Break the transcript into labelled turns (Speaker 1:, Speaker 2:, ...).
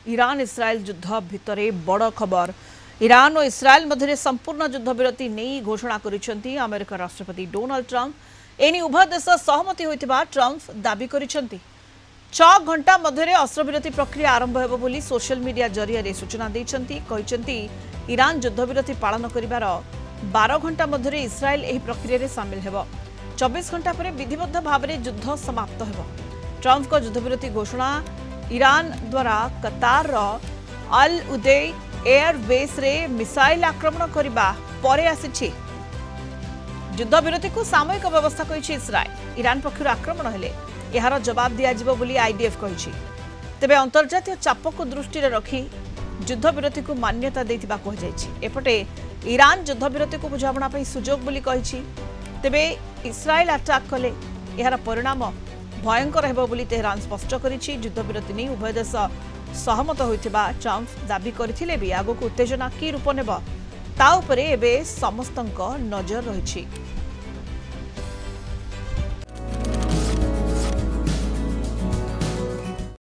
Speaker 1: Iran इस्राएल युद्ध भितर बड़ खबर ईरान और इस्राएल मध्य संपूर्ण युद्धविरति नहीं घोषणा करिसेंती अमेरिका राष्ट्रपति डोनाल्ड ट्रंप एनी उभय देश सहमति होइतिबा ट्रंप दाबी करिसेंती 6 घंटा मध्य अस्त्रविरति प्रक्रिया आरंभ हेबो बोली सोशल मीडिया जरिया सूचना देइछंती कहिसेंती ईरान युद्धविरति पालन करिवार 12 घंटा मध्य इस्राएल एही प्रक्रिया रे शामिल हेबो 24 घंटा पर विधिबद्ध भाव में युद्ध समाप्त हेबो ट्रंप को युद्धविरति घोषणा ईरान द्वारा कतार अल उदय एयर बेस रे मिसाइल आक्रमण करबा परे आसीछि युद्धविरति को सामयिक व्यवस्था कहिछि इस्राएल ईरान पक्षर आक्रमण हेले यार जवाब दियाजिबो बोली आईडीएफ कहिछि तेबे अंतर्जातीय चाप को दृष्टि रे रखी युद्धविरति को मान्यता देथिबा कहि जायछि एपटे ईरान युद्धविरति को बुझाबणा पई सुजोग बोली कहिछि तेबे इस्राएल अटैक कले यार परिणाम भयंकर हेबो बोली तेहरान स्पष्ट करिछि युद्धविरति नै उभय देश सहमत होइथिबा ट्रंप दाबी करथिले भी आगो को उत्तेजना की रूप नेब ता उपरे एबे समस्तंक नजर रहिछि।